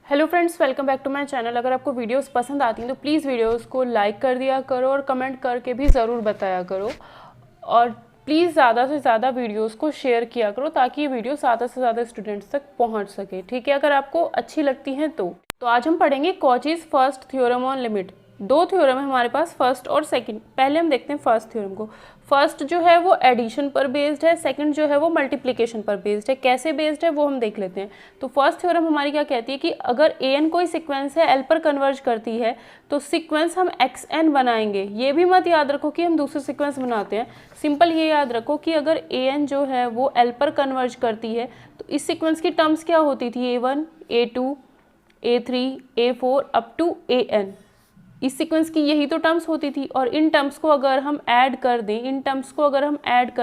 Hello friends, welcome back to my channel. अगर आपको videos पसंद आती हैं तो प्लीज़ वीडियोस को लाइक कर दिया करो और कमेंट करके भी ज़रूर बताया करो। और प्लीज़ ज़्यादा से ज़्यादा वीडियोस को शेयर किया करो ताकि ये वीडियो ज़्यादा से ज़्यादा स्टूडेंट्स तक पहुंच सके। ठीक है, अगर आपको अच्छी लगती हैं तो आज हम पढ़ेंगे कॉचीज़ फर्स्ट थ्योरम ऑन लिमिट। दो थ्योरम है हमारे पास, फर्स्ट और सेकंड। पहले हम देखते हैं फर्स्ट थ्योरम को। फर्स्ट जो है वो एडिशन पर बेस्ड है, सेकंड जो है वो मल्टीप्लिकेशन पर बेस्ड है। कैसे बेस्ड है वो हम देख लेते हैं। तो फर्स्ट थ्योरम हमारी क्या कहती है कि अगर an कोई सीक्वेंस है l पर कन्वर्ज करती है तो सीक्वेंस हम xn बनाएंगे। ये भी मत याद रखो कि हम दूसरे सीक्वेंस बनाते हैं, सिंपल ये याद रखो कि अगर an जो है वो l पर कन्वर्ज करती है तो इस सीक्वेंस की टर्म्स क्या होती थी, a1 a2 a3 a4 up to an। इस सीक्वेंस की यही तो टर्म्स होती थी। और इन टर्म्स को अगर हम ऐड कर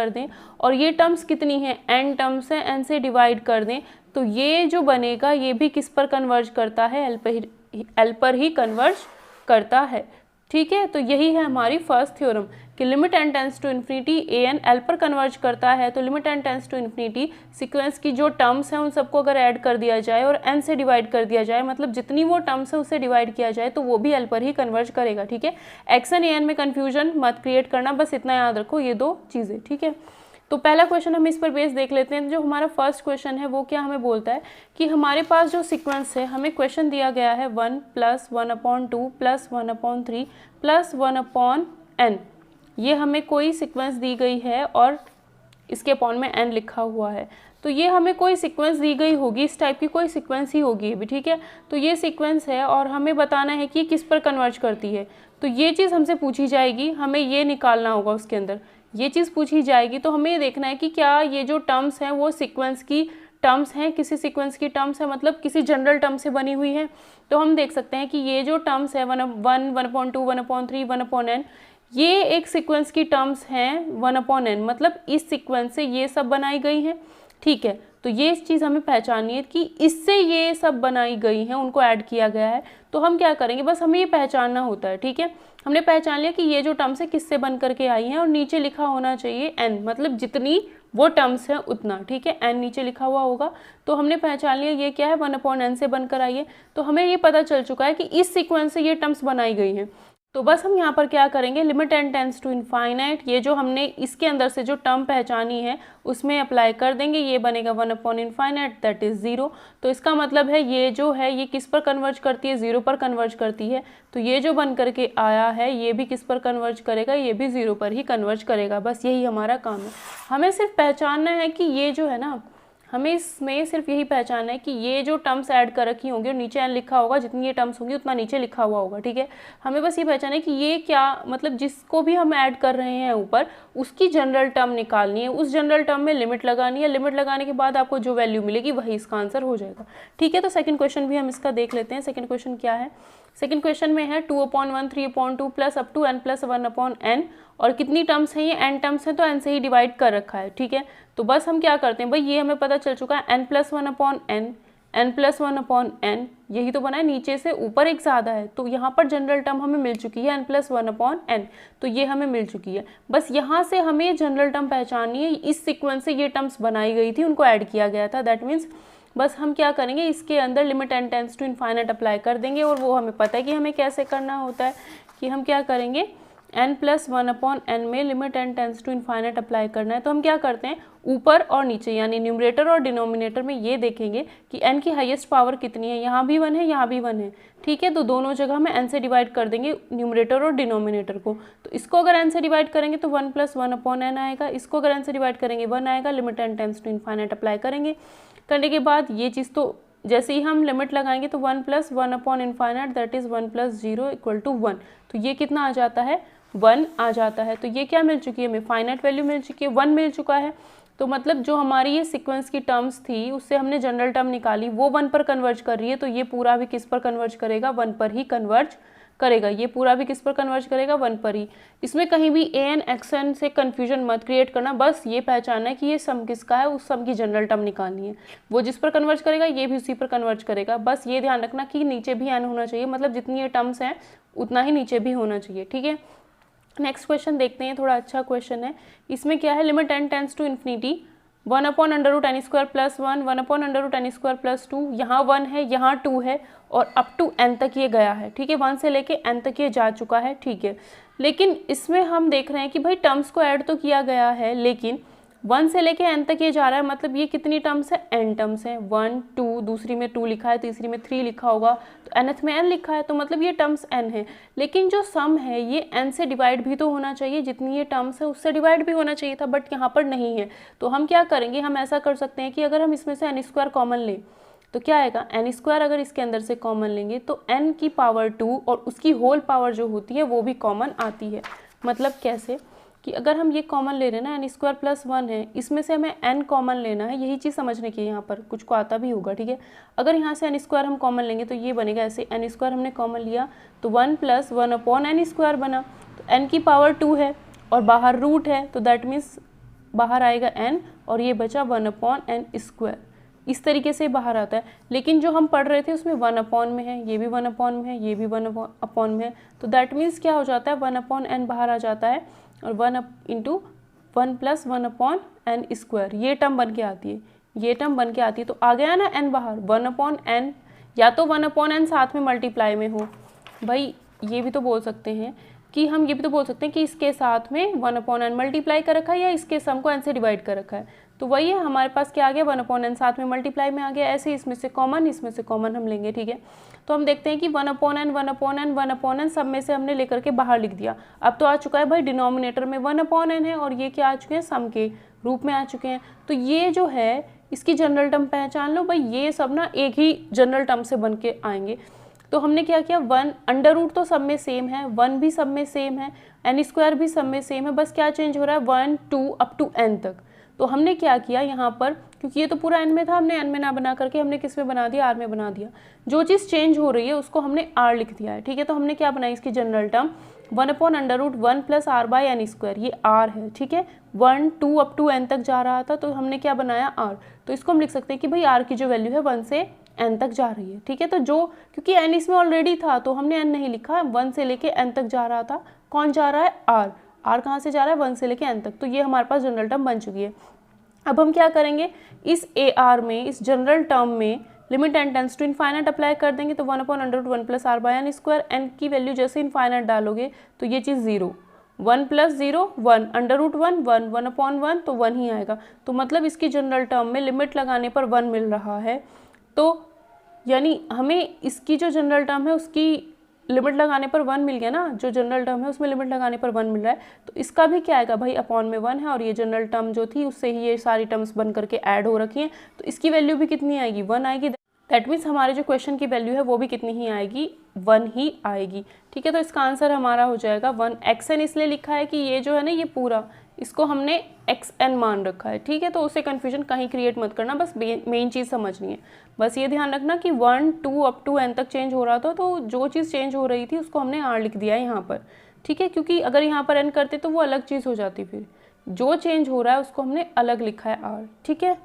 दें, और ये टर्म्स कितनी हैं, n टर्म्स हैं, n से डिवाइड कर दें तो ये जो बनेगा ये भी किस पर कन्वर्ज करता है, l पर ही कन्वर्ज करता है। ठीक है, तो यही है हमारी फर्स्ट थ्योरम कि limit n tends to infinity an l पर कन्वर्ज करता है। तो limit n tends to infinity sequence की जो टर्म्स हैं उन सबको अगर ऐड कर दिया जाए और n से डिवाइड कर दिया जाए, मतलब जितनी वो टर्म्स है उससे डिवाइड किया जाए तो वो भी l पर ही कन्वर्ज करेगा। ठीक है, xn an में कन्फ्यूजन मत क्रिएट करना, बस इतना याद रखो, ये दो चीज़ें। ठीक है, तो पहला क्वेश्चन हम इस पर बेस देख लेते हैं। जो हमारा फर्स्ट क्वेश्चन है वो क्या हमें बोलता है कि हमारे पास जो सीक्वेंस है, हमें क्वेश्चन दिया गया है 1 + 1/2 + 1/3 + 1/n। ये हमें कोई सीक्वेंस दी गई है और इसके अपॉन में n लिखा हुआ है। तो ये हमें कोई सीक्वेंस दी गई होगी, इस टाइप की कोई सीक्वेंस ही होगी ये भी। ठीक है, तो ये सीक्वेंस है और हमें बताना है कि किस पर कन्वर्ज करती है। तो ये चीज़ हमसे पूछी जाएगी, हमें ये निकालना होगा, उसके अंदर ये चीज़ पूछी जाएगी। तो हमें ये देखना है कि क्या ये जो टर्म्स हैं वो सीक्वेंस की टर्म्स हैं, किसी सीक्वेंस की टर्म्स है, मतलब किसी जनरल टर्म से बनी हुई है। तो हम देख सकते हैं कि ये जो टर्म्स है 1 1/2 1/3 1/n, ये एक सीक्वेंस की टर्म्स हैं 1/n, मतलब इस सीक्वेंस से ये सब बनाई गई हैं। ठीक है, तो ये चीज़ हमें पहचाननी है कि इससे ये सब बनाई गई हैं, उनको ऐड किया गया है। तो हम क्या करेंगे, बस हमें ये पहचानना होता है। ठीक है, हमने पहचान लिया कि ये जो टर्म्स है किससे बन करके आई हैं और नीचे लिखा होना चाहिए n, मतलब जितनी वो टर्म्स हैं उतना। ठीक है, n नीचे लिखा हुआ होगा। तो हमने पहचान लिया ये क्या है, 1/n से बनकर आई है। तो हमें ये पता चल चुका है कि इस सीक्वेंस से ये टर्म्स बनाई गई हैं। तो बस हम यहाँ पर क्या करेंगे, limit n tends to infinite, ये जो हमने इसके अंदर से जो टर्म पहचानी है उसमें अप्लाई कर देंगे। ये बनेगा 1/∞ दैट इज़ 0। तो इसका मतलब है ये जो है ये किस पर कन्वर्ज करती है, 0 पर कन्वर्ज करती है। तो ये जो बन करके आया है ये भी किस पर कन्वर्ज करेगा, ये भी 0 पर ही कन्वर्ज करेगा। बस यही हमारा काम है। हमें सिर्फ पहचानना है कि ये जो है ना, हमें इसमें सिर्फ यही पहचानना है कि ये जो टर्म्स ऐड कर रखी होंगी और नीचे n लिखा होगा, जितनी ये टर्म्स होंगी उतना नीचे लिखा हुआ होगा। ठीक है, हमें बस ये पहचानना है कि ये क्या, मतलब जिसको भी हम ऐड कर रहे हैं ऊपर उसकी जनरल टर्म निकालनी है, उस जनरल टर्म में लिमिट लगानी है। लिमिट लगाने के बाद आपको जो वैल्यू मिलेगी वही इसका आंसर हो जाएगा। ठीक है, तो सेकंड क्वेश्चन भी हम इसका देख लेते हैं। सेकंड क्वेश्चन क्या है, सेकंड क्वेश्चन में है 2/1 3/2 + up to n + 1/n, और कितनी टर्म्स हैं, ये n टर्म्स हैं तो n से ही डिवाइड कर रखा है। ठीक है, तो बस हम क्या करते हैं भाई, ये हमें पता चल चुका है n + 1/n, n + 1/n, यही तो बना है, नीचे से ऊपर एक ज़्यादा है। तो यहाँ पर जनरल टर्म हमें मिल चुकी है n + 1/n, तो ये हमें मिल चुकी है। बस यहाँ से हमें जनरल टर्म पहचाननी है, इस सीक्वेंस से ये टर्म्स बनाई गई थी, उनको ऐड किया गया था। दैट मीन्स बस हम क्या करेंगे, इसके अंदर limit n tends to infinite apply कर देंगे। और वो हमें पता है कि हमें कैसे करना होता है, कि हम क्या करेंगे, n + 1/n में limit n tends to infinite apply करना है। तो हम क्या करते हैं, ऊपर और नीचे यानी न्यूमरेटर और डिनोमिनेटर में ये देखेंगे कि n की हाईएस्ट पावर कितनी है, यहाँ भी 1 है, यहाँ भी 1 है। ठीक है, तो दोनों जगह में n से डिवाइड कर देंगे न्यूमरेटर और डिनोमिनेटर को। तो इसको अगर n से डिवाइड करेंगे तो 1 + 1/n आएगा, इसको अगर n से डिवाइड करेंगे 1 आएगा। Limit n tends to infinite apply करेंगे, करने के बाद ये चीज़ तो जैसे ही हम लिमिट लगाएंगे तो 1 + 1/∞ दैट इज़ 1 + 0 = 1। तो ये कितना आ जाता है, 1 आ जाता है। तो ये क्या मिल चुकी है हमें, फाइनाइट वैल्यू मिल चुकी है, 1 मिल चुका है। तो मतलब जो हमारी ये सीक्वेंस की टर्म्स थी उससे हमने जनरल टर्म निकाली, वो 1 पर कन्वर्ज कर रही है। तो ये पूरा भी किस पर कन्वर्ज करेगा, 1 पर ही कन्वर्ज करेगा। ये पूरा भी किस पर कन्वर्ज करेगा, 1 पर ही। इसमें कहीं भी an xn से कन्फ्यूजन मत क्रिएट करना, बस ये पहचानना है कि ये सम किसका है, उस सम की जनरल टर्म निकालनी है। वो जिस पर कन्वर्ज करेगा ये भी उसी पर कन्वर्ज करेगा। बस ये ध्यान रखना कि नीचे भी n होना चाहिए, मतलब जितनी ये टर्म्स हैं उतना ही नीचे भी होना चाहिए। ठीक है, नेक्स्ट क्वेश्चन देखते हैं, थोड़ा अच्छा क्वेश्चन है। इसमें क्या है, limit n tends to infinity one upon under root N square plus one, one upon under root N square plus two, यहाँ 1 है, यहाँ 2 है और अप टू n तक ये गया है, ठीक है, 1 से लेके n तक ये जा चुका है, ठीक है। लेकिन इसमें हम देख रहे हैं कि भाई टर्म्स को ऐड तो किया गया है, लेकिन 1 से लेके n तक ये जा रहा है, मतलब ये कितनी टर्म्स है, n टर्म्स है, 1 2, दूसरी में 2 लिखा है, तीसरी में 3 लिखा होगा, तो nth में n लिखा है, तो मतलब ये टर्म्स n है। लेकिन जो सम है ये n से डिवाइड भी तो होना चाहिए, जितनी ये टर्म्स है उससे डिवाइड भी होना चाहिए था, बट यहाँ पर नहीं है। तो हम क्या करेंगे, हम ऐसा कर सकते हैं कि अगर हम इसमें से n स्क्वायर कॉमन लें तो क्या आएगा, n स्क्वायर अगर इसके अंदर से कॉमन लेंगे तो n की पावर 2 और उसकी होल पावर जो होती है वो भी कॉमन आती है। मतलब कैसे कि अगर हम ये कॉमन ले रहे हैं ना, n स्क्वायर प्लस 1 है, इसमें से हमें n कॉमन लेना है, यही चीज़ समझने की है, यहाँ पर कुछ को आता भी होगा, ठीक है। अगर यहाँ से n स्क्वायर हम कॉमन लेंगे तो ये बनेगा ऐसे, n स्क्वायर हमने कॉमन लिया तो 1 प्लस 1 अपॉन n स्क्वायर बना, तो n की पावर 2 है और बाहर रूट है, तो दैट मीन्स बाहर आएगा n और ये बचा 1 अपॉन n स्क्वायर, इस तरीके से बाहर आता है। लेकिन जो हम पढ़ रहे थे उसमें 1 अपॉन में है, ये भी 1 अपॉन में है, ये भी 1 अपॉन में है, तो दैट मीन्स क्या हो जाता है, 1 अपॉन n बाहर आ जाता है और 1 into 1 plus 1 upon n square, ये टर्म बन के आती है, ये टर्म बन के आती है। तो आ गया ना n बाहर, 1 अपॉन n, या तो 1 अपॉन n साथ में मल्टीप्लाई में हो, भाई ये भी तो बोल सकते हैं कि हम ये भी तो बोल सकते हैं कि इसके साथ में 1 अपॉन n मल्टीप्लाई कर रखा है या इसके सम को n से डिवाइड कर रखा है। तो वही है, हमारे पास क्या आ गया, 1 अपॉन n साथ में मल्टीप्लाई में आ गया। ऐसे इसमें से कॉमन हम लेंगे, ठीक है। तो हम देखते हैं कि 1 upon n 1 upon n 1 upon n सब में से हमने लेकर के बाहर लिख दिया। अब तो आ चुका है भाई डिनोमिनेटर में 1 अपॉन n है और ये क्या आ चुके हैं, सम के रूप में आ चुके हैं। तो ये जो है इसकी जनरल टर्म पहचान लो भाई, ये सब ना एक ही जनरल टर्म से बन के आएंगे। तो हमने क्या किया, 1 अंडर रूट तो सब में सेम है, 1 भी सब में सेम है, n स्क्वायर भी सब में सेम है, बस क्या चेंज हो रहा है 1 2 अप टू n तक। तो हमने क्या किया यहाँ पर, क्योंकि ये तो पूरा n में था, हमने n में ना बना करके हमने किस में बना दिया, r में बना दिया। जो चीज़ चेंज हो रही है उसको हमने r लिख दिया है, ठीक है। तो हमने क्या बनाई इसकी जनरल टर्म, 1 अपॉन under root 1 plus r by N square, ये r है, ठीक है। 1 2 अप टू n तक जा रहा था तो हमने क्या बनाया, r। तो इसको हम लिख सकते हैं कि भाई r की जो वैल्यू है 1 से n तक जा रही है, ठीक है। तो जो क्योंकि n इसमें ऑलरेडी था तो हमने n नहीं लिखा, 1 से लेके n तक जा रहा था, कौन जा रहा है, r। r कहाँ से जा रहा है, 1 से लेके n तक, तो ये हमारे पास जनरल टर्म बन चुकी है। अब हम क्या करेंगे, इस AR में, इस जनरल टर्म में limit n tends to infinite apply कर देंगे, तो 1 अपॉन under root 1 plus r by N square, n की वैल्यू जैसे इनफाइनाइट डालोगे तो ये चीज़ 0, 1 प्लस 0 1, अंडर रूट 1 1, 1 अपॉन 1 तो 1 ही आएगा। तो मतलब इसकी जनरल टर्म में लिमिट लगाने पर 1 मिल रहा है, तो यानी हमें इसकी जो जनरल टर्म है उसकी लिमिट लगाने पर 1 मिल गया ना, जो जनरल टर्म है उसमें लिमिट लगाने पर 1 मिल रहा है, तो इसका भी क्या आएगा भाई, अपॉन में 1 है और ये जनरल टर्म जो थी उससे ही ये सारी टर्म्स बन करके ऐड हो रखी हैं, तो इसकी वैल्यू भी कितनी आएगी, 1 आएगी। दैट मीन्स हमारे जो क्वेश्चन की वैल्यू है वो भी कितनी ही आएगी, 1 ही आएगी, ठीक है। तो इसका आंसर हमारा हो जाएगा 1। xn इसलिए लिखा है कि ये जो है ना, ये पूरा इसको हमने xn मान रखा है, ठीक है। तो उससे कन्फ्यूजन कहीं क्रिएट मत करना, बस मेन चीज़ समझनी है। बस ये ध्यान रखना कि 1 2 अप टू n तक चेंज हो रहा था, तो जो चीज़ चेंज हो रही थी उसको हमने r लिख दिया है यहाँ पर, ठीक है। क्योंकि अगर यहाँ पर n करते तो वो अलग चीज़ हो जाती, फिर जो चेंज हो रहा है उसको हमने अलग लिखा है r, ठीक है।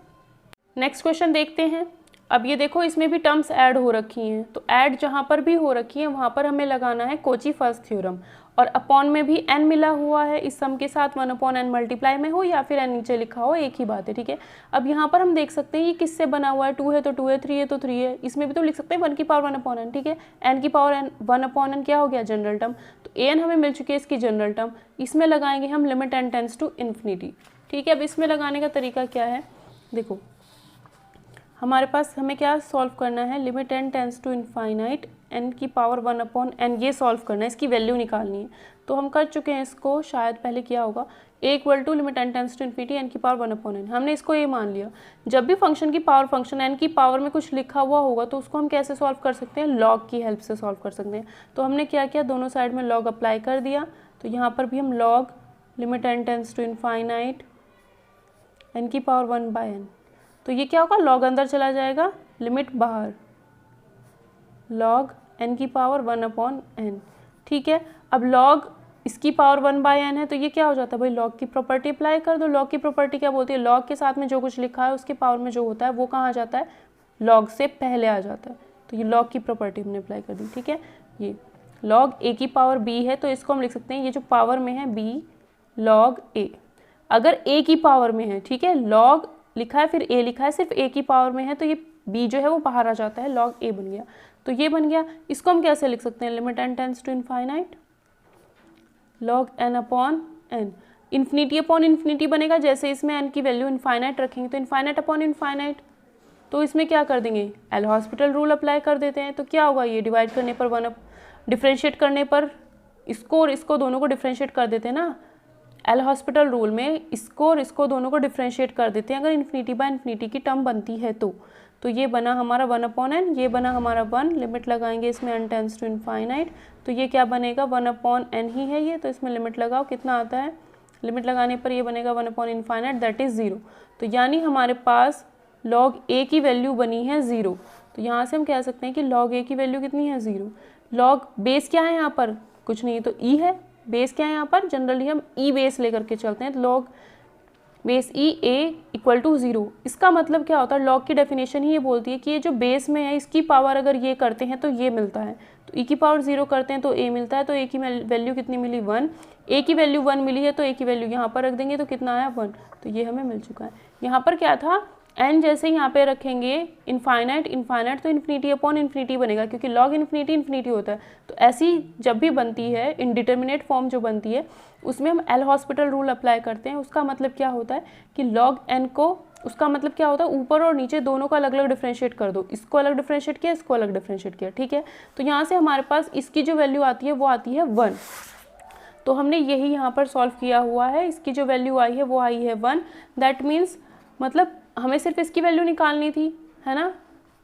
नेक्स्ट क्वेश्चन देखते हैं। अब ये देखो इसमें भी टर्म्स ऐड हो रखी हैं, तो ऐड जहाँ पर भी हो रखी है वहाँ पर हमें लगाना है कोची फर्स्ट थ्योरम, और अपॉन में भी n मिला हुआ है, इस सम के साथ 1 अपॉन n मल्टीप्लाई में हो या फिर n नीचे लिखा हो, एक ही बात है, ठीक है। अब यहाँ पर हम देख सकते हैं ये किससे बना हुआ है, 2 है तो 2 है, 3 है तो 3 है, इसमें भी तो लिख सकते हैं 1 की पावर 1 अपॉन n, ठीक है। n की पावर n 1 अपॉन n क्या हो गया, जनरल टर्म, तो an हमें मिल चुकी है इसकी जनरल टर्म, इसमें लगाएंगे हम limit n tends to infinity, ठीक है। अब इसमें लगाने का तरीका क्या है, देखो हमारे पास हमें क्या सॉल्व करना है, limit n tends to infinite n की पावर 1 अपॉन n, ये सॉल्व करना है, इसकी वैल्यू निकालनी है। तो हम कर चुके हैं इसको, शायद पहले किया होगा, a equal to limit n tends to infinity n की पावर 1 अपॉन n, हमने इसको ये मान लिया। जब भी फंक्शन की पावर फंक्शन n की पावर में कुछ लिखा हुआ होगा तो उसको हम कैसे सॉल्व कर सकते हैं, लॉग की हेल्प से सॉल्व कर सकते हैं। तो हमने क्या किया, दोनों साइड में लॉग अप्लाई कर दिया, तो यहाँ पर भी हम log limit n tends to infinite n की पावर 1 बाय n, तो ये क्या होगा, लॉग अंदर चला जाएगा, लिमिट बाहर, लॉग n की पावर 1 अपॉन n, ठीक है। अब लॉग इसकी पावर 1 बाय n है, तो ये क्या हो जाता है भाई, लॉग की प्रॉपर्टी अप्लाई कर दो। लॉग की प्रॉपर्टी क्या बोलती है, लॉग के साथ में जो कुछ लिखा है उसके पावर में जो होता है वो कहाँ आ जाता है, लॉग से पहले आ जाता है। तो ये लॉग की प्रॉपर्टी हमने अप्लाई कर दी, ठीक है। ये लॉग a की पावर b है, तो इसको हम लिख सकते हैं, ये जो पावर में है b लॉग a, अगर a की पावर में है, ठीक है, लॉग लिखा है, फिर a लिखा है, सिर्फ a की पावर में है, तो ये b जो है वो बाहर आ जाता है, log a बन गया। तो ये बन गया। इसको हम कैसे लिख सकते हैं, limit n tends to infinite log n upon n। Infinity upon infinity बनेगा, जैसे इसमें n की वैल्यू इनफाइनाइट रखेंगे तो इनफाइनाइट अपॉन इनफाइनाइट, तो इसमें क्या कर देंगे, एल हॉस्पिटल रूल अप्लाई कर देते हैं। तो क्या होगा, ये डिवाइड करने पर वन, डिफ्रेंशिएट करने पर इसको और इसको दोनों को डिफ्रेंशिएट कर देते हैं ना, एल हॉस्पिटल रूल में इसको और इसको दोनों को डिफ्रेंशिएट कर देते हैं अगर इन्फिनिटी बाय इन्फिनिटी की टर्म बनती है तो ये बना हमारा 1 अपॉन एन, ये बना हमारा 1, लिमिट लगाएंगे इसमें n टेंड्स टू इनफाइनाइट, तो ये क्या बनेगा 1 अपॉन एन ही है ये, तो इसमें लिमिट लगाओ, कितना आता है, लिमिट लगाने पर ये बनेगा 1 अपॉन इनफाइनाइट दैट इज़ 0। तो यानी हमारे पास log a की वैल्यू बनी है 0। तो यहाँ से हम कह सकते हैं कि log a की वैल्यू कितनी है 0। log बेस क्या है यहाँ पर, कुछ नहीं तो e है, बेस क्या है यहाँ पर, जनरली हम e बेस लेकर के चलते हैं, तो log base e a equal to 0। इसका मतलब क्या होता है, log की डेफिनेशन ही ये बोलती है कि ये जो बेस में है इसकी पावर अगर ये करते हैं तो ये मिलता है, तो e की पावर 0 करते हैं तो a मिलता है, तो a की वैल्यू कितनी मिली 1, a की वैल्यू 1 मिली है तो a की वैल्यू यहाँ पर रख देंगे तो कितना आया 1, तो ये हमें मिल चुका है। यहाँ पर क्या था, n जैसे यहाँ पे रखेंगे इनफाइनाइट इनफाइनाइट तो इन्फिनिटी अपॉन इन्फिनिटी बनेगा, क्योंकि log इन्फिनिटी इन्फिनिटी होता है। तो ऐसी जब भी बनती है इनडिटर्मिनेट फॉर्म जो बनती है उसमें हम एल हॉस्पिटल रूल अप्लाई करते हैं। उसका मतलब क्या होता है कि log n को, उसका मतलब क्या होता है, ऊपर और नीचे दोनों को अलग अलग डिफ्रेंशिएट कर दो, इसको अलग डिफ्रेंशिएट किया, इसको अलग डिफ्रेंशिएट किया, ठीक है। तो यहाँ से हमारे पास इसकी जो वैल्यू आती है वो आती है 1, तो हमने यही यहाँ पर सॉल्व किया हुआ है, इसकी जो वैल्यू आई है वो आई है 1। दैट मीन्स मतलब हमें सिर्फ इसकी वैल्यू निकालनी थी, है ना,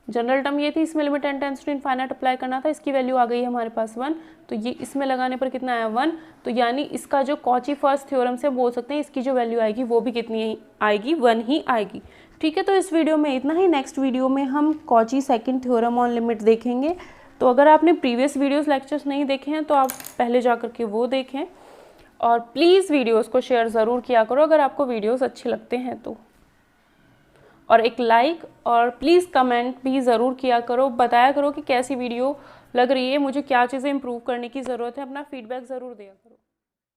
जनरल टर्म ये थी, इसमें limit n tends to infinite apply करना था, इसकी वैल्यू आ गई है हमारे पास 1, तो ये इसमें लगाने पर कितना आया 1। तो यानी इसका जो कॉची फर्स्ट थ्योरम से बोल सकते हैं इसकी जो वैल्यू आएगी वो भी कितनी आएगी, 1 ही आएगी, ठीक है। तो इस वीडियो में इतना ही, नेक्स्ट वीडियो में हम Cauchy second theorem on limit देखेंगे। तो अगर आपने प्रीवियस वीडियोस लेक्चर्स नहीं देखे हैं तो आप पहले जा कर के वो देखें, और प्लीज़ वीडियोस को शेयर ज़रूर किया करो अगर आपको वीडियोस अच्छे लगते हैं तो, और एक लाइक और प्लीज़ कमेंट भी ज़रूर किया करो, बताया करो कि कैसी वीडियो लग रही है, मुझे क्या चीज़ें इंप्रूव करने की ज़रूरत है, अपना फीडबैक ज़रूर दिया करो।